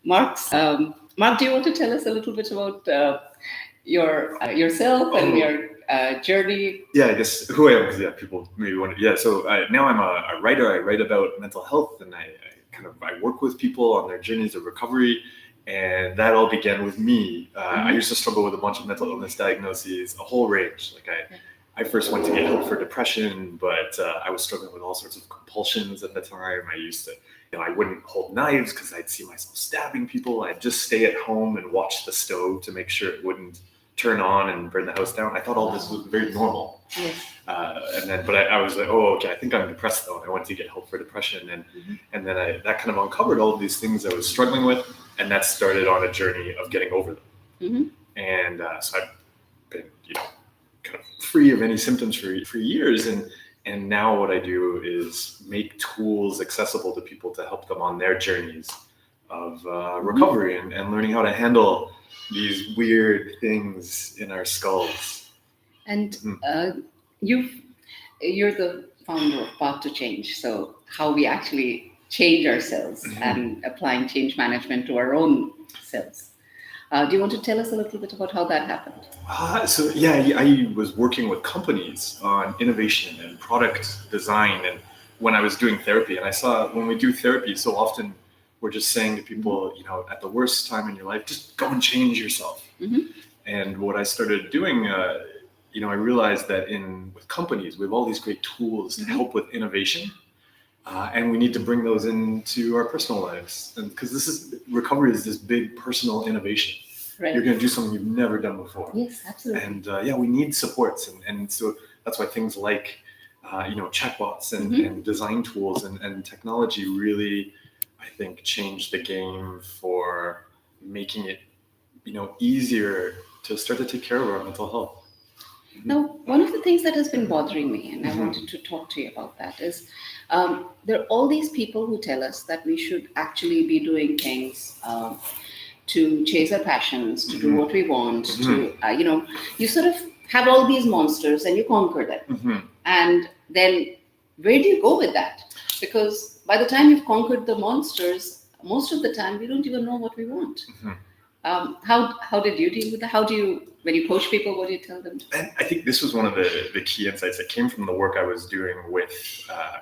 Mark, do you want to tell us a little bit about yourself and your journey? Yeah, I guess who I am, because people maybe wonder. Yeah, so now I'm a writer. I write about mental health, and I work with people on their journeys of recovery, and that all began with me. I used to struggle with a bunch of mental illness diagnoses, a whole range. I first went to get help for depression, but I was struggling with all sorts of compulsions at the time. I used to, I wouldn't hold knives because I'd see myself stabbing people. I'd just stay at home and watch the stove to make sure it wouldn't turn on and burn the house down. I thought all this was very normal. Yes. But I was like, oh, okay, I think I'm depressed though. And I went to get help for depression. And then that kind of uncovered all of these things I was struggling with. And that started on a journey of getting over them. And so I've been, kind of free of any symptoms for years. And now what I do is make tools accessible to people to help them on their journeys of recovery and learning how to handle these weird things in our skulls. And you're the founder of Path to Change. So how we actually change ourselves and applying change management to our own selves. Do you want to tell us a little bit about how that happened? I was working with companies on innovation and product design, and when I was doing therapy, and I saw when we do therapy, so often we're just saying to people, at the worst time in your life, just go and change yourself. And what I started doing, I realized that with companies, we have all these great tools to help with innovation. And we need to bring those into our personal lives, and because recovery is this big personal innovation. Right. You're going to do something you've never done before. Yes, absolutely. And we need supports, and so that's why things like chatbots and design tools and technology really, I think, changed the game for making it easier to start to take care of our mental health. Now, one of the things that has been bothering me, and I wanted to talk to you about that, is there are all these people who tell us that we should actually be doing things to chase our passions, to do what we want, to, you sort of have all these monsters and you conquer them. And then where do you go with that? Because by the time you've conquered the monsters, most of the time we don't even know what we want. How did you deal with that? When you coach people, what do you tell them? And I think this was one of the key insights that came from the work I was doing with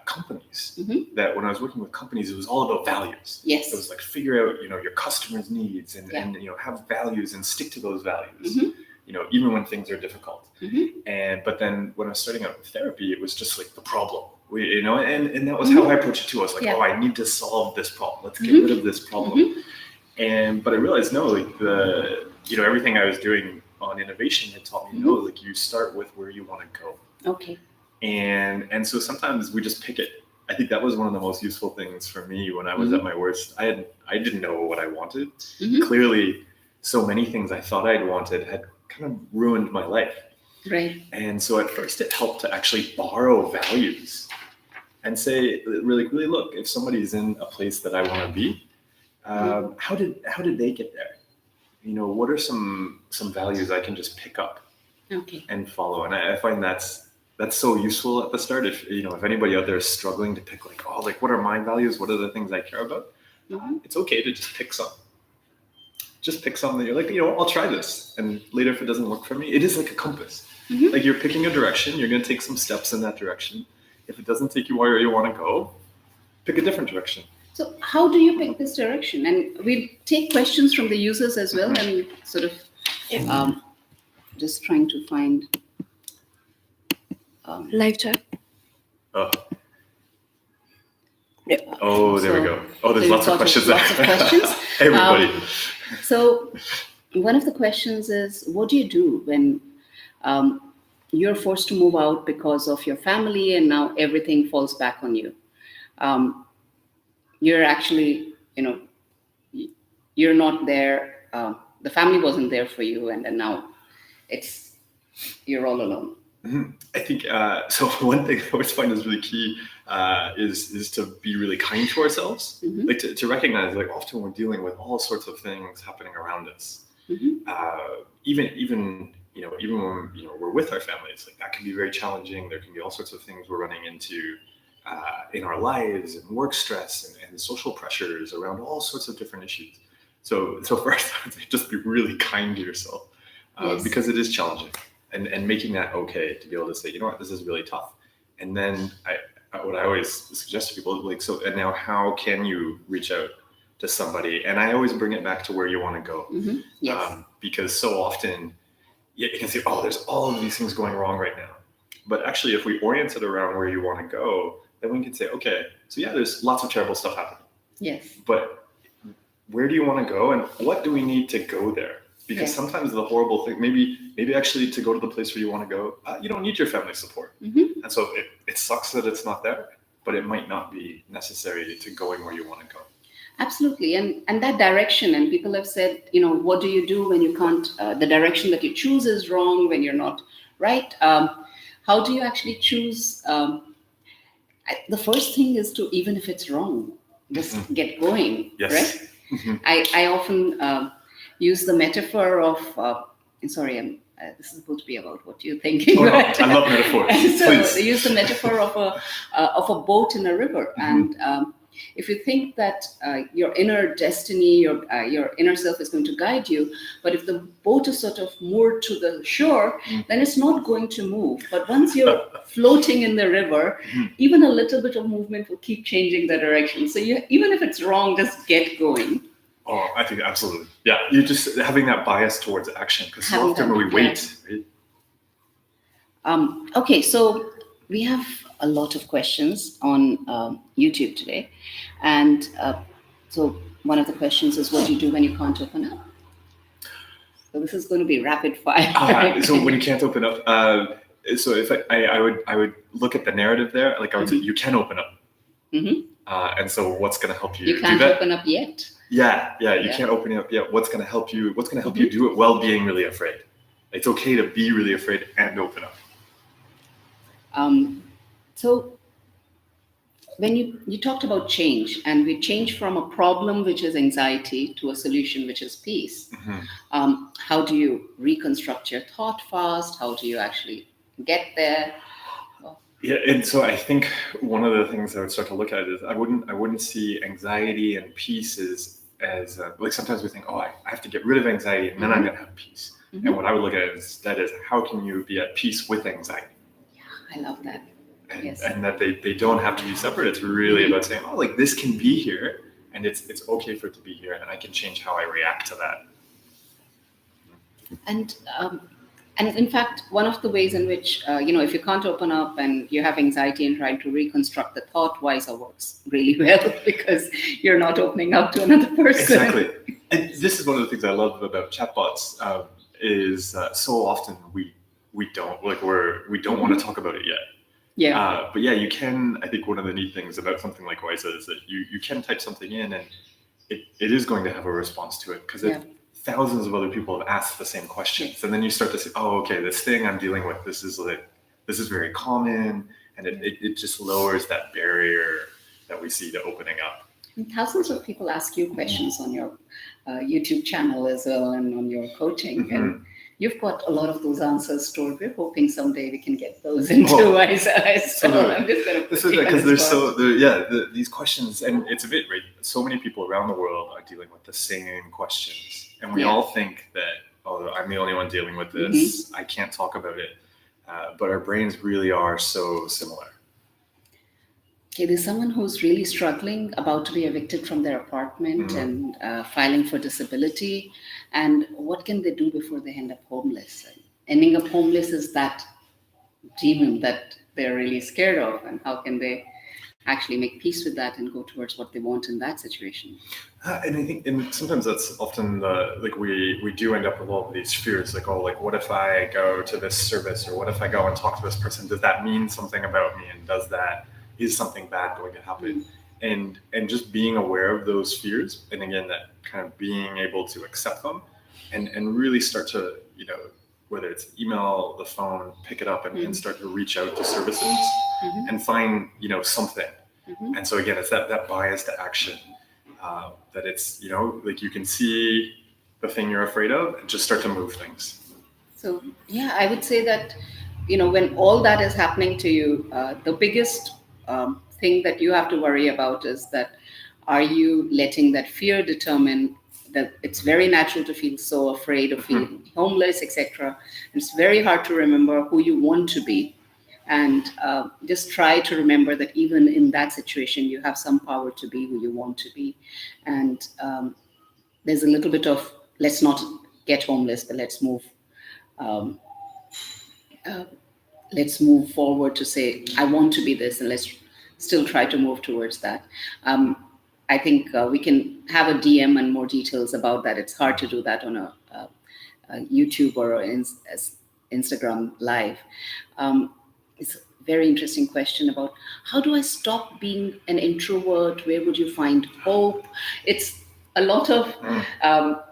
companies. That when I was working with companies, it was all about values. Yes. It was like figure out, your customers' needs and have values and stick to those values. Even when things are difficult. But then when I was starting out with therapy, it was just like the problem. And that was how I approached it too. I was like, I need to solve this problem. Let's get rid of this problem. But I realized everything I was doing on innovation had taught me you start with where you want to go. Okay. And so sometimes we just pick it. I think that was one of the most useful things for me when I was at my worst. I didn't know what I wanted. Clearly, so many things I thought I'd wanted had kind of ruined my life. Right. And so at first it helped to actually borrow values and say, really look, if somebody's in a place that I want to be, how did they get there? What are some values I can just pick up and follow? And I find that's so useful at the start. If anybody out there is struggling to pick what are my values? What are the things I care about? It's okay to just pick some. Just pick something that you're like, I'll try this. And later, if it doesn't work for me, it is like a compass. Like you're picking a direction, you're going to take some steps in that direction. If it doesn't take you where you want to go, pick a different direction. So how do you pick this direction? And we'll take questions from the users as well, and sort of just trying to find live chat. Oh, there we go. Oh, there's lots of questions there. Lots of questions. Everybody. So one of the questions is, what do you do when you're forced to move out because of your family and now everything falls back on you? You're actually, you're not there. The family wasn't there for you, and then now you're all alone. I think so. One thing I always find is really key is to be really kind to ourselves, like to recognize often we're dealing with all sorts of things happening around us. Even when we're with our families, that can be very challenging. There can be all sorts of things we're running into in our lives, and work stress and social pressures around all sorts of different issues. So first, I would say just be really kind to yourself, Yes. because it is challenging, and making that okay to be able to say, you know what, this is really tough. And then what I always suggest to people, like, so, and now how can you reach out to somebody? And I always bring it back to where you want to go, Yes. because so often you can say, oh, there's all of these things going wrong right now. But actually, if we orient it around where you want to go, then we can say, okay, so yeah, there's lots of terrible stuff happening. Yes. But where do you want to go, and what do we need to go there? Because Yes. sometimes the horrible thing, maybe actually to go to the place where you want to go, you don't need your family support. And so it sucks that it's not there, but it might not be necessary to going where you want to go. Absolutely. And that direction, and people have said, what do you do when you can't, the direction that you choose is wrong, when you're not right? How do you actually choose? The first thing is to, even if it's wrong, just get going, Yes. right? I often use the metaphor of, sorry, this is supposed to be about what you're thinking. Oh, no, right? I love metaphors. So Please. they use the metaphor of a boat in a river, and if you think that your inner destiny, your inner self is going to guide you, but if the boat is sort of moored to the shore, then it's not going to move. But once you're floating in the river, even a little bit of movement will keep changing the direction. So even if it's wrong, just get going. Oh, I think absolutely. Yeah, you're just having that bias towards action, because so often we wait. Right? Okay, so we have a lot of questions on YouTube today. And so one of the questions is, what do you do when you can't open up? So this is going to be rapid fire. So when you can't open up, so if I would look at the narrative there, like I would say, you can open up. And so what's going to help you You can't do that? open up yet. Yeah, you can't open it up yet. What's going to help you? What's going to help you do it while being really afraid? It's okay to be really afraid and open up. So when you talked about change, and we change from a problem, which is anxiety, to a solution, which is peace. How do you reconstruct your thought fast? How do you actually get there? Yeah, and so I think one of the things I would start to look at is I wouldn't see anxiety and peace as like, sometimes we think, oh, I have to get rid of anxiety and then I'm going to have peace. And what I would look at instead is, how can you be at peace with anxiety? Yeah, I love that. And, Yes. and that they don't have to be separate. It's really about saying, oh, like, this can be here, and it's okay for it to be here, and I can change how I react to that. And in fact, one of the ways in which, if you can't open up and you have anxiety and trying to reconstruct the thought, Wysa works really well, because you're not opening up to another person. Exactly. And this is one of the things I love about chatbots, is so often we don't want to talk about it yet. Yeah. But yeah, you can. I think one of the neat things about something like Wysa is that you can type something in, and it is going to have a response to it, because thousands of other people have asked the same questions. And then you start to say, oh, okay, this thing I'm dealing with, this is very common, and it just lowers that barrier that we see to opening up. And thousands of people ask you questions on your YouTube channel as well, and on your coaching. And you've got a lot of those answers stored. We're hoping someday we can get those into Wysa. So I'm just going to this is because there's these questions, and it's a bit right. So many people around the world are dealing with the same questions, and we all think that, oh, I'm the only one dealing with this. I can't talk about it, but our brains really are so similar. Okay, there's someone who's really struggling, about to be evicted from their apartment and filing for disability. And what can they do before they end up homeless? Ending up homeless is that demon that they're really scared of. And how can they actually make peace with that and go towards what they want in that situation? And I think, and sometimes that's often we do end up with all of these fears, like, oh, like, what if I go to this service, or what if I go and talk to this person? Does that mean something about me? And is something bad going to happen? And just being aware of those fears, and again, that kind of being able to accept them, and really start to, whether it's email, the phone, pick it up and start to reach out to services and find, something. And so again, it's that bias to action, that it's, like, you can see the thing you're afraid of and just start to move things. So yeah, I would say that, when all that is happening to you, the biggest thing that you have to worry about is that, are you letting that fear determine that it's very natural to feel so afraid of feeling homeless, etc. It's very hard to remember who you want to be, and just try to remember that even in that situation, you have some power to be who you want to be. And there's a little bit of, let's not get homeless, but um, uh, let's move forward to say, I want to be this, and let's still try to move towards that. I think we can have a DM and more details about that. It's hard to do that on a YouTube or Instagram live. It's a very interesting question about how do I stop being an introvert? Where would you find hope? It's a lot of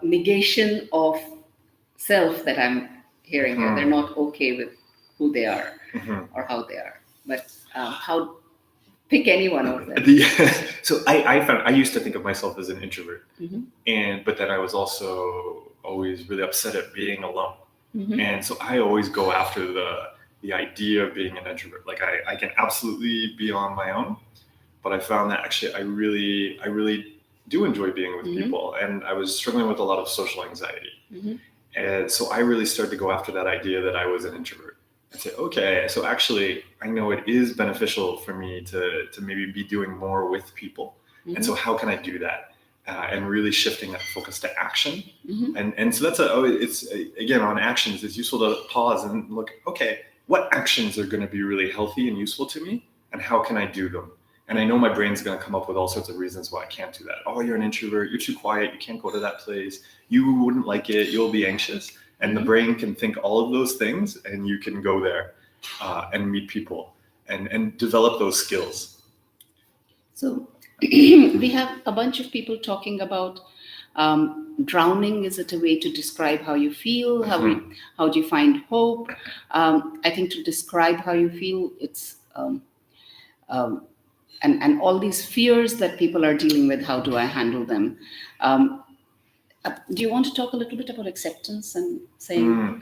negation of self that I'm hearing here. They're not okay with who they are or how they are. But how pick any one of them. So I found I used to think of myself as an introvert, but then I was also always really upset at being alone, and so I always go after the idea of being an introvert. Like I can absolutely be on my own, but I found that actually I really do enjoy being with people, and I was struggling with a lot of social anxiety, and so I really started to go after that idea that I was an introvert. I say, okay, so actually, I know it is beneficial for me to maybe be doing more with people. And so how can I do that? And really shifting that focus to action. And so it's again, on actions, it's useful to pause and look, okay, what actions are going to be really healthy and useful to me? And how can I do them? And I know my brain's going to come up with all sorts of reasons why I can't do that. Oh, you're an introvert, you're too quiet, you can't go to that place, you wouldn't like it, you'll be anxious. And the brain can think all of those things, and you can go there and meet people and develop those skills. So we have a bunch of people talking about drowning. Is it a way to describe how you feel? How do you find hope? I think to describe how you feel, it's and all these fears that people are dealing with. How do I handle them? Do you want to talk a little bit about acceptance and saying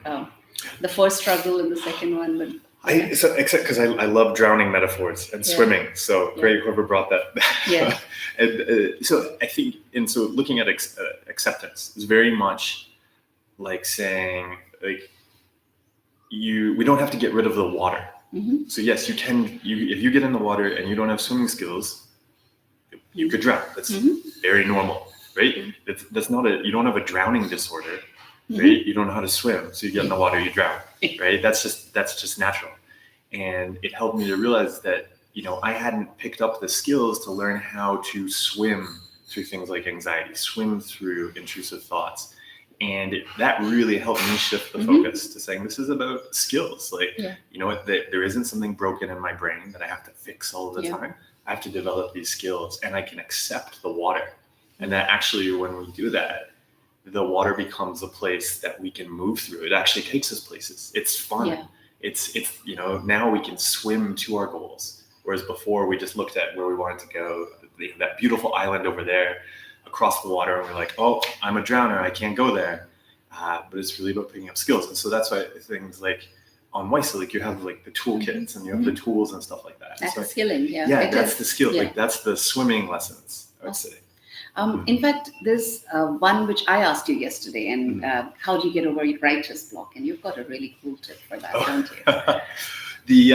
the first struggle and the second one? But except because I love drowning metaphors and swimming. So great, whoever brought that. Yeah. And so I think, and so looking at acceptance is very much like saying, like, we don't have to get rid of the water. So yes, you can. If you get in the water and you don't have swimming skills, you could drown. That's very normal. Right? That's not you don't have a drowning disorder, right? You don't know how to swim, so you get in the water, you drown, right? That's just natural. And it helped me to realize that, I hadn't picked up the skills to learn how to swim through things like anxiety, swim through intrusive thoughts. And that really helped me shift the focus to saying, this is about skills. Like, you know what, there isn't something broken in my brain that I have to fix all the time. I have to develop these skills, and I can accept the water. And that actually, when we do that, the water becomes a place that we can move through. It actually takes us places. It's fun. Yeah. It's now we can swim to our goals. Whereas before we just looked at where we wanted to go, that beautiful island over there across the water, and we're like, oh, I'm a drowner, I can't go there. But it's really about picking up skills. And so that's why things like on Wysa, like you have like the toolkits and you have the tools and stuff like that. That's skilling, Yeah, that's the skill. Yeah. Like that's the swimming lessons, I would say. In fact, there's one which I asked you yesterday, and how do you get over your writer's block? And you've got a really cool tip for that, don't you?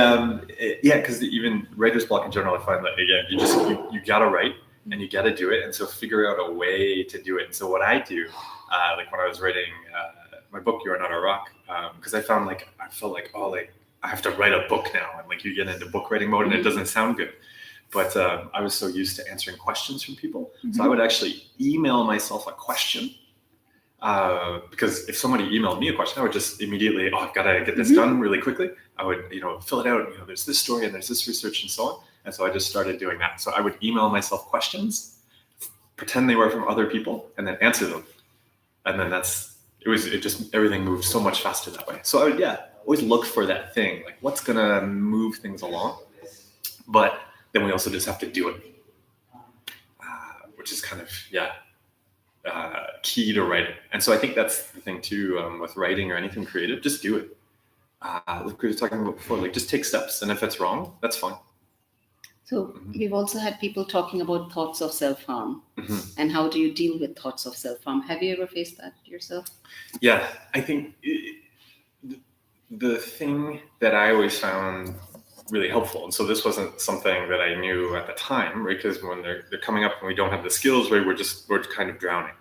Because even writer's block in general, I find that again, you gotta write and you gotta do it, and so figure out a way to do it. And so what I do, like when I was writing my book, You Are Not a Rock, because I felt like I have to write a book now, and like you get into book writing mode, and it doesn't sound good. But I was so used to answering questions from people. So I would actually email myself a question because if somebody emailed me a question, I would just immediately, I've got to get this done really quickly. I would, fill it out. There's this story and there's this research and so on. And so I just started doing that. So I would email myself questions, pretend they were from other people, and then answer them. And then everything moved so much faster that way. So I would, always look for that thing, like what's going to move things along. But then we also just have to do it, which is kind of, key to writing. And so I think that's the thing too, with writing or anything creative, just do it. Like we were talking about before, like just take steps. And if it's wrong, that's fine. So we've also had people talking about thoughts of self-harm and how do you deal with thoughts of self-harm. Have you ever faced that yourself? Yeah, I think the thing that I always found really helpful, and so this wasn't something that I knew at the time, right? Because when they're coming up and we don't have the skills, right, we're kind of drowning.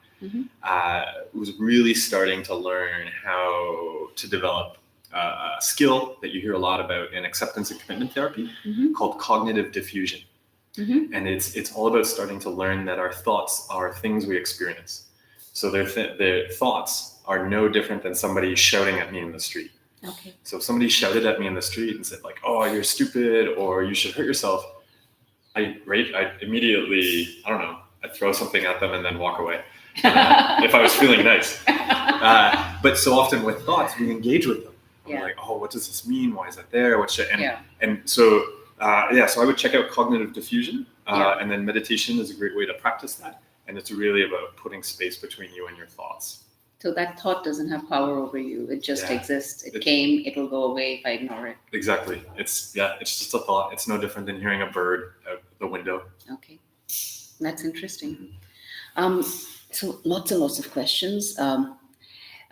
Was really starting to learn how to develop a skill that you hear a lot about in acceptance and commitment therapy called cognitive diffusion. And it's all about starting to learn that our thoughts are things we experience. So their thoughts are no different than somebody shouting at me in the street. Okay. So if somebody shouted at me in the street and said like, "Oh, you're stupid," or "You should hurt yourself," I immediately, I don't know, I'd throw something at them and then walk away if I was feeling nice. But so often with thoughts, we engage with them. We're like, "Oh, what does this mean? Why is that there? And so so I would check out cognitive diffusion, and then meditation is a great way to practice that. And it's really about putting space between you and your thoughts. So that thought doesn't have power over you. It just exists. It came, it'll go away if I ignore it. Exactly. It's just a thought. It's no different than hearing a bird out the window. Okay. That's interesting. So lots and lots of questions.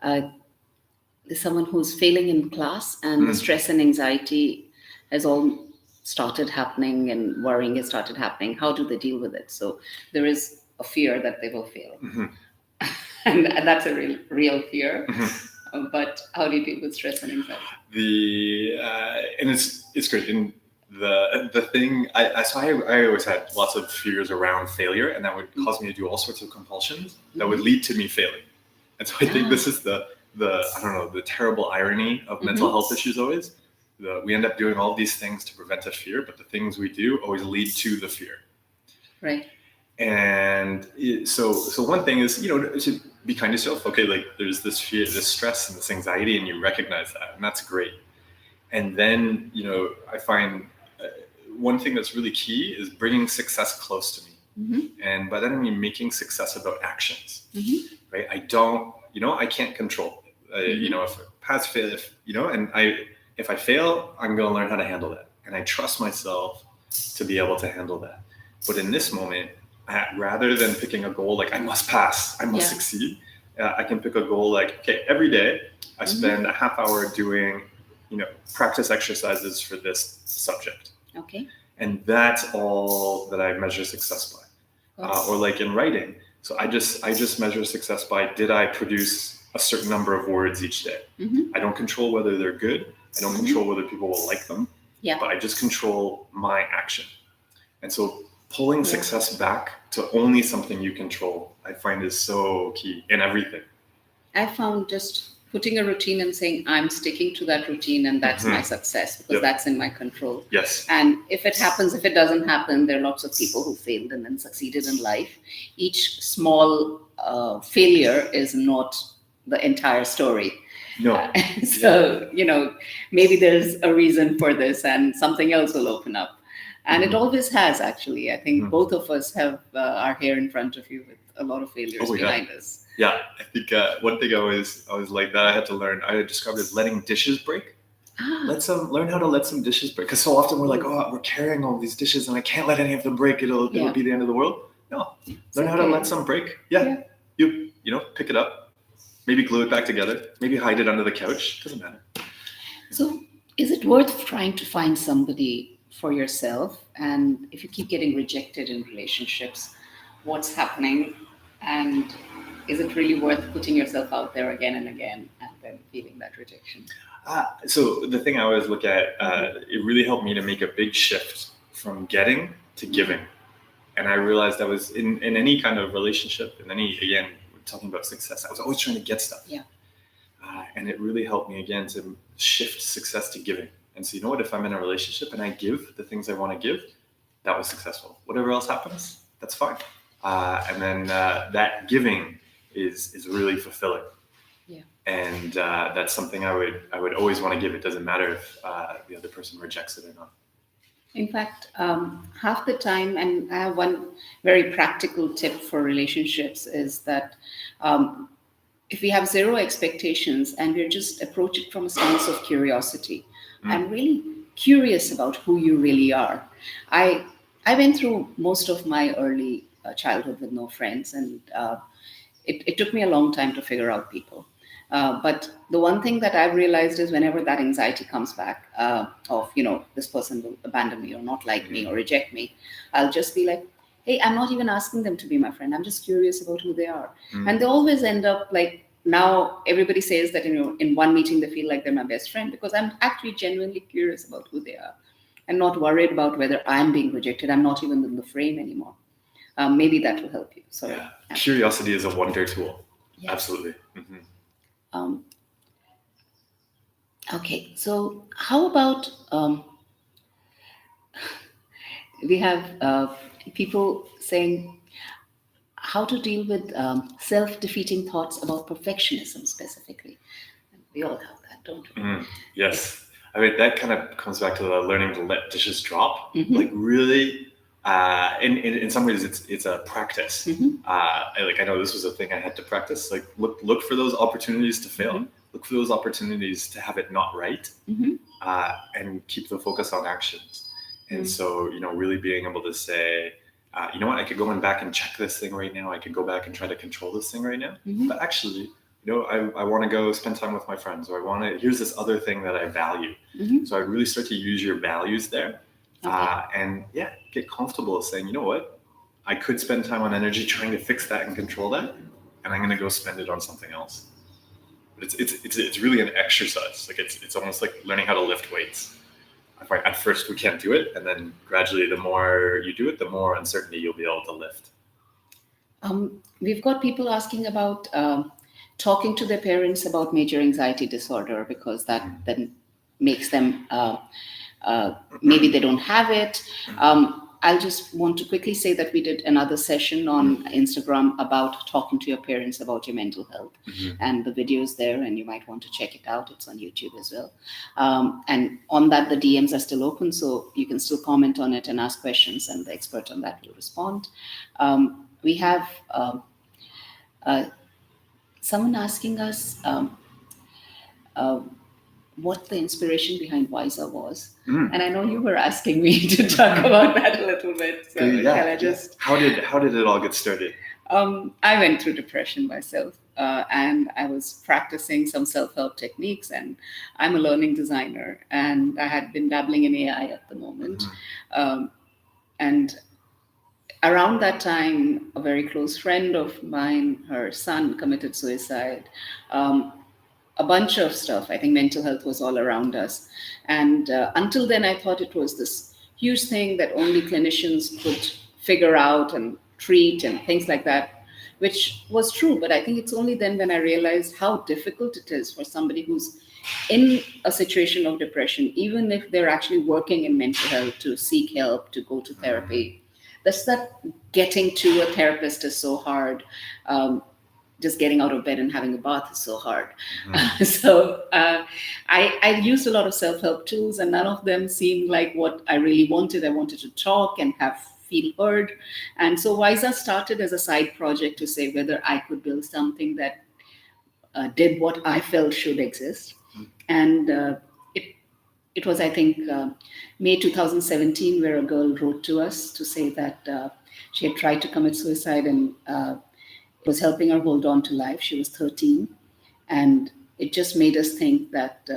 There's someone who's failing in class and the stress and anxiety has all started happening and worrying has started happening. How do they deal with it? So there is a fear that they will fail. And that's a real fear. But how do you deal with stress and anxiety? And it's great. And the thing, I always had lots of fears around failure, and that would cause me to do all sorts of compulsions that would lead to me failing. And so I think this is the I don't know, the terrible irony of mental health issues always. We end up doing all these things to prevent a fear, but the things we do always lead to the fear. Right. And so one thing is, to be kind to yourself. Okay, like there's this fear, this stress, and this anxiety, and you recognize that, and that's great. And then, I find one thing that's really key is bringing success close to me. And by that I mean making success about actions. Right? I don't, I can't control. If pass fail, if I fail, I'm going to learn how to handle that, and I trust myself to be able to handle that. But in this moment, rather than picking a goal like I must pass, I must succeed, I can pick a goal like, okay, every day I spend a half hour doing, practice exercises for this subject. Okay. And that's all that I measure success by. Or like in writing, so I just measure success by, did I produce a certain number of words each day? I don't control whether they're good. I don't control whether people will like them. But I just control my action. And so pulling success back to only something you control, I find is so key in everything. I found just putting a routine and saying, I'm sticking to that routine and that's my success because that's in my control. Yes. And if it happens, if it doesn't happen, there are lots of people who failed and then succeeded in life. Each small failure is not the entire story. No. So, maybe there's a reason for this and something else will open up. And it always has, actually. I think both of us have are here in front of you with a lot of failures behind us. Yeah, I think one thing I was like that I had to learn, I described it as letting dishes break. Learn how to let some dishes break. Because so often we're like, oh, we're carrying all these dishes and I can't let any of them break. It'll be the end of the world. No, learn how to let some break. Yeah. You pick it up, maybe glue it back together, maybe hide it under the couch. Doesn't matter. So is it worth trying to find somebody for yourself? And if you keep getting rejected in relationships, what's happening? And is it really worth putting yourself out there again and again and then feeling that rejection? So the thing I always look at, it really helped me to make a big shift from getting to giving. And I realized I was in any kind of relationship, and again, we're talking about success, I was always trying to get stuff. Yeah. And it really helped me again to shift success to giving. And so, what, if I'm in a relationship and I give the things I want to give, that was successful. Whatever else happens, that's fine. And then that giving is really fulfilling. Yeah. And that's something I would always want to give. It doesn't matter if the other person rejects it or not. In fact, half the time, and I have one very practical tip for relationships is that if we have zero expectations and we're just approach it from a stance of curiosity, I'm really curious about who you really are. I I went through most of my early childhood with no friends, and it took me a long time to figure out people. But the one thing that I've realized is whenever that anxiety comes back of, this person will abandon me or not like me or reject me, I'll just be like, hey, I'm not even asking them to be my friend. I'm just curious about who they are. And they always end up like, now everybody says that, in one meeting they feel like they're my best friend because I'm actually genuinely curious about who they are and not worried about whether I'm being rejected. I'm not even in the frame anymore. Maybe that will help you. Sorry. Yeah. Curiosity is a wonder tool. Yeah. Absolutely. Okay, so how about we have people saying how to deal with self-defeating thoughts about perfectionism specifically. We all have that, don't we? Yes. I mean, that kind of comes back to the learning to let dishes drop. Like really, in some ways, it's a practice. I know this was a thing I had to practice. Like look for those opportunities to fail. Look for those opportunities to have it not right, and keep the focus on actions. And so, really being able to say, you know what, I could go back and check this thing right now. I could go back and try to control this thing right now. But actually, I want to go spend time with my friends, or here's this other thing that I value. So I really start to use your values there. And get comfortable saying, you know what, I could spend time on energy trying to fix that and control that, and I'm going to go spend it on something else. But it's really an exercise. Like it's almost like learning how to lift weights. I find at first we can't do it, and then gradually the more you do it, the more uncertainty you'll be able to lift. We've got people asking about talking to their parents about major anxiety disorder because that then makes them maybe they don't have it. I'll just want to quickly say that we did another session on Instagram about talking to your parents about your mental health, and the video's there, and you might want to check it out. It's on YouTube as well. And on that, the DMs are still open, so you can still comment on it and ask questions, and the expert on that will respond. We have someone asking us what the inspiration behind Wysa was. And I know you were asking me to talk about that a little bit. So shall I just... How did it all get started? I went through depression myself, and I was practicing some self-help techniques, and I'm a learning designer, and I had been dabbling in AI at the moment. And around that time, a very close friend of mine, her son committed suicide. A bunch of stuff. I think mental health was all around us. And until then, I thought it was this huge thing that only clinicians could figure out and treat and things like that, which was true. But I think it's only then when I realized how difficult it is for somebody who's in a situation of depression, even if they're actually working in mental health, to seek help, to go to therapy. That getting to a therapist is so hard. Just getting out of bed and having a bath is so hard. So I used a lot of self-help tools, and none of them seemed like what I really wanted. I wanted to talk and feel heard. And so Wysa started as a side project to say whether I could build something that did what I felt should exist. And it was, I think, May 2017, where a girl wrote to us to say that she had tried to commit suicide and was helping her hold on to life. She was 13. And it just made us think that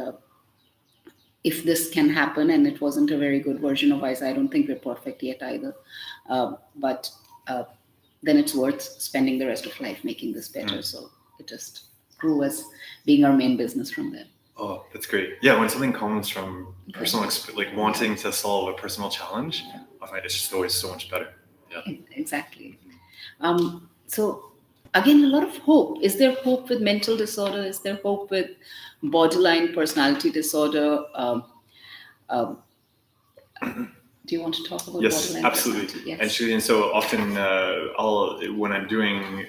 if this can happen, and it wasn't a very good version of Wysa, I don't think we're perfect yet either. But then it's worth spending the rest of life making this better. So it just grew as being our main business from there. Oh, that's great. Yeah, when something comes from personal, like wanting to solve a personal challenge, I find it's just always so much better. Yeah. Exactly. So again, a lot of hope. Is there hope with mental disorder? Is there hope with borderline personality disorder? Do you want to talk about borderline absolutely. personality? Yes, absolutely. And so often, when I'm doing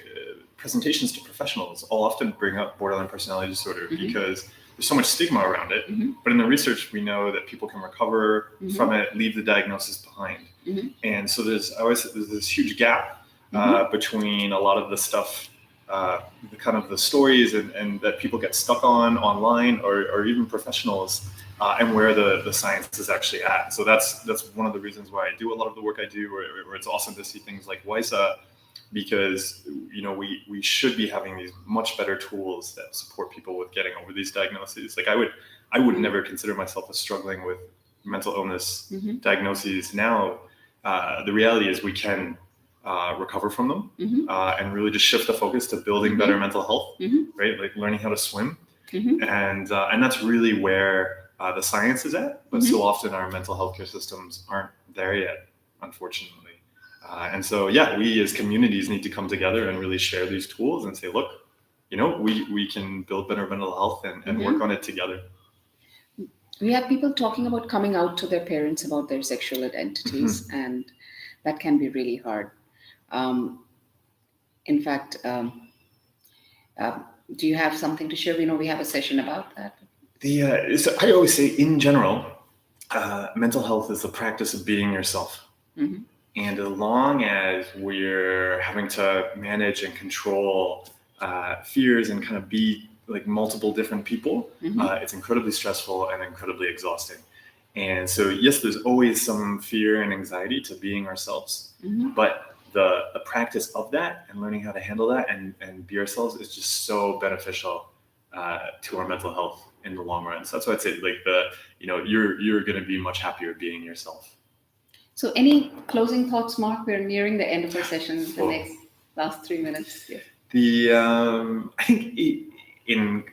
presentations to professionals, I'll often bring up borderline personality disorder because there's so much stigma around it. But in the research, we know that people can recover from it, leave the diagnosis behind. And so there's this huge gap between a lot of the stuff the kind of the stories and that people get stuck on online or even professionals, and where the science is actually at. So that's one of the reasons why I do a lot of the work I do, where it's awesome to see things like Wysa, because we should be having these much better tools that support people with getting over these diagnoses. Like I would never consider myself as struggling with mental illness diagnoses. Now the reality is we can recover from them, and really just shift the focus to building better mental health, right? Like learning how to swim, and that's really where the science is at. But so often our mental health care systems aren't there yet, unfortunately. And so, yeah, we as communities need to come together and really share these tools and say, look, we can build better mental health and work on it together. We have people talking about coming out to their parents about their sexual identities, and that can be really hard. In fact, do you have something to share? We have a session about that. So I always say, in general, mental health is the practice of being yourself. And as long as we're having to manage and control fears and kind of be like multiple different people, it's incredibly stressful and incredibly exhausting. And so, yes, there's always some fear and anxiety to being ourselves, but the practice of that and learning how to handle that and be ourselves is just so beneficial to our mental health in the long run. So that's why I'd say, like, you're going to be much happier being yourself. So any closing thoughts, Mark? We're nearing the end of our session. The last 3 minutes. Yeah. I think I'm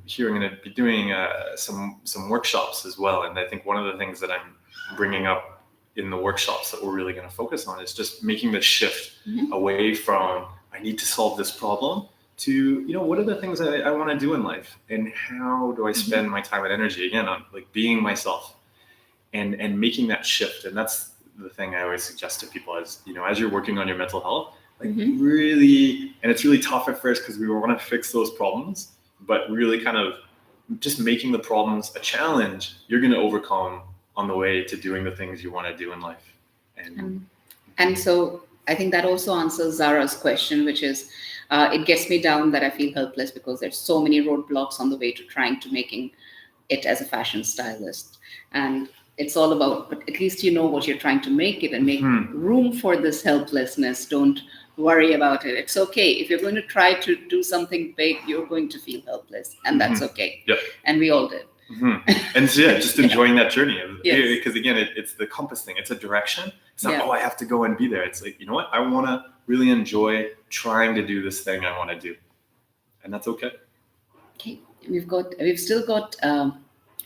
here. I'm going to be doing some workshops as well, and I think one of the things that I'm bringing up in the workshops that we're really going to focus on is just making the shift away from I need to solve this problem to what are the things I want to do in life, and how do I spend my time and energy again on like being myself. And making that shift. And that's the thing I always suggest to people as you're working on your mental health, like really, and it's really tough at first because we want to fix those problems, but really kind of just making the problems a challenge, you're going to overcome on the way to doing the things you want to do in life. And so I think that also answers Zara's question, which is, it gets me down that I feel helpless because there's so many roadblocks on the way to trying to making it as a fashion stylist. And it's all about, but at least you know what you're trying to make it and make room for this helplessness. Don't worry about it. It's okay. If you're going to try to do something big, you're going to feel helpless, and that's okay. Yep. And we all did. And so, yeah, just enjoying that journey. Because again, it's the compass thing. It's a direction. It's not, I have to go and be there. It's like, you know what? I want to really enjoy trying to do this thing I want to do. And that's okay. Okay. We've still got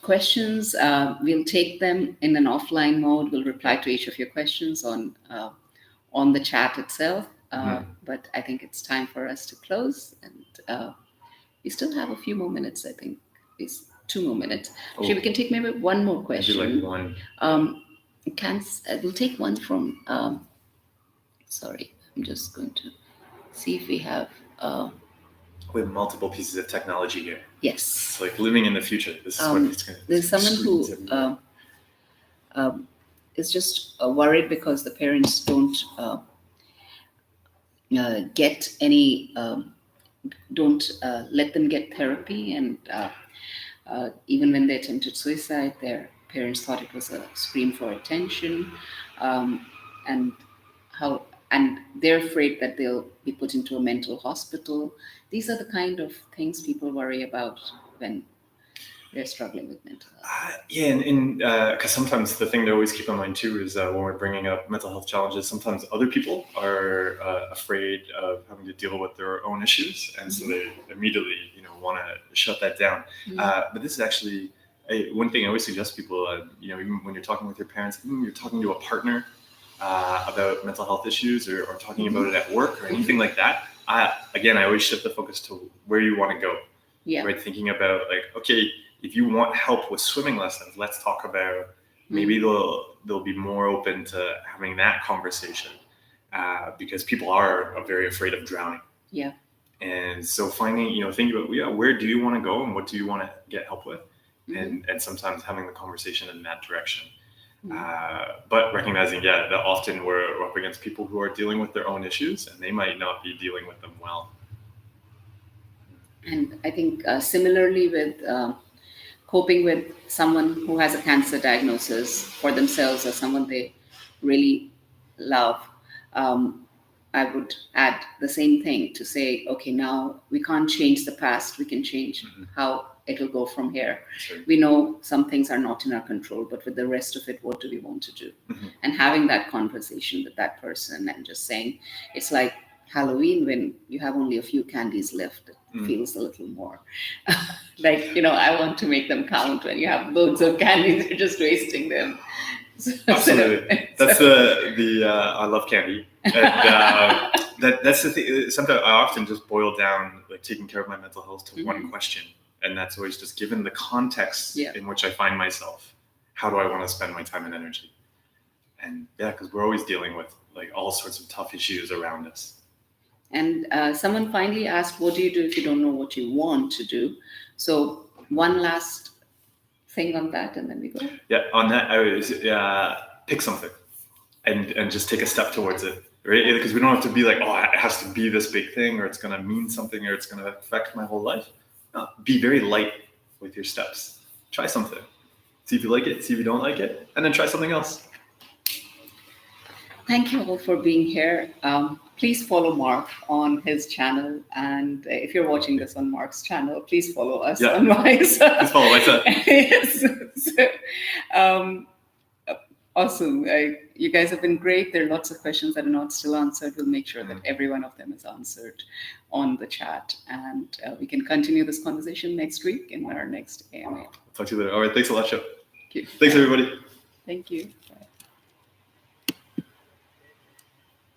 questions. We'll take them in an offline mode. We'll reply to each of your questions on the chat itself. But I think it's time for us to close. And we still have a few more minutes, I think. It's 2 more minutes. Actually, we can take maybe one more question. Maybe like one. We'll take one from... sorry, I'm just going to see if we have... we have multiple pieces of technology here. Yes. It's like living in the future. This is what it's going to be. There's someone who is just worried because the parents don't get any, don't let them get therapy. And even when they attempted suicide, their parents thought it was a scream for attention. And they're afraid that they'll be put into a mental hospital. These are the kind of things people worry about when they're struggling with mental health. And because sometimes the thing to always keep in mind too is when we're bringing up mental health challenges, sometimes other people are afraid of having to deal with their own issues, and so they immediately want to shut that down. But this is actually one thing I always suggest people. Even when you're talking with your parents, even when you're talking to a partner about mental health issues or talking about it at work or anything like that, I always shift the focus to where you want to go. Right? Thinking about like, okay, if you want help with swimming lessons, let's talk about maybe they'll be more open to having that conversation because people are very afraid of drowning. Yeah. And so thinking about, where do you want to go and what do you want to get help with? And sometimes having the conversation in that direction. But recognizing, that often we're up against people who are dealing with their own issues, and they might not be dealing with them well. And I think similarly with coping with someone who has a cancer diagnosis for themselves or someone they really love, I would add the same thing to say, okay, now we can't change the past, we can change how it'll go from here. Sure. We know some things are not in our control, but with the rest of it, what do we want to do? And having that conversation with that person and just saying, it's like Halloween when you have only a few candies left. It feels a little more like, I want to make them count. When you have loads of candies, you're just wasting them. Absolutely. That's the I love candy. And that's the thing. Sometimes I often just boil down like taking care of my mental health to one question. And that's always just given the context in which I find myself, how do I want to spend my time and energy? And because we're always dealing with like all sorts of tough issues around us. And someone finally asked, what do you do if you don't know what you want to do? So one last thing on that, and then we go. Yeah, on that, I would pick something and just take a step towards it, right? Because we don't have to be like, oh, it has to be this big thing, or it's going to mean something, or it's going to affect my whole life. No, be very light with your steps. Try something. See if you like it, see if you don't like it, and then try something else. Thank you all for being here. Please follow Mark on his channel. And if you're watching this on Mark's channel, please follow us on Wysa. Please follow Wysa. Yes. Awesome. You guys have been great. There are lots of questions that are not still answered. We'll make sure that every one of them is answered on the chat. And we can continue this conversation next week in our next AMA. Talk to you later. All right. Thanks a lot, Joe. Thank you. Thanks, everybody. Thank you. Bye.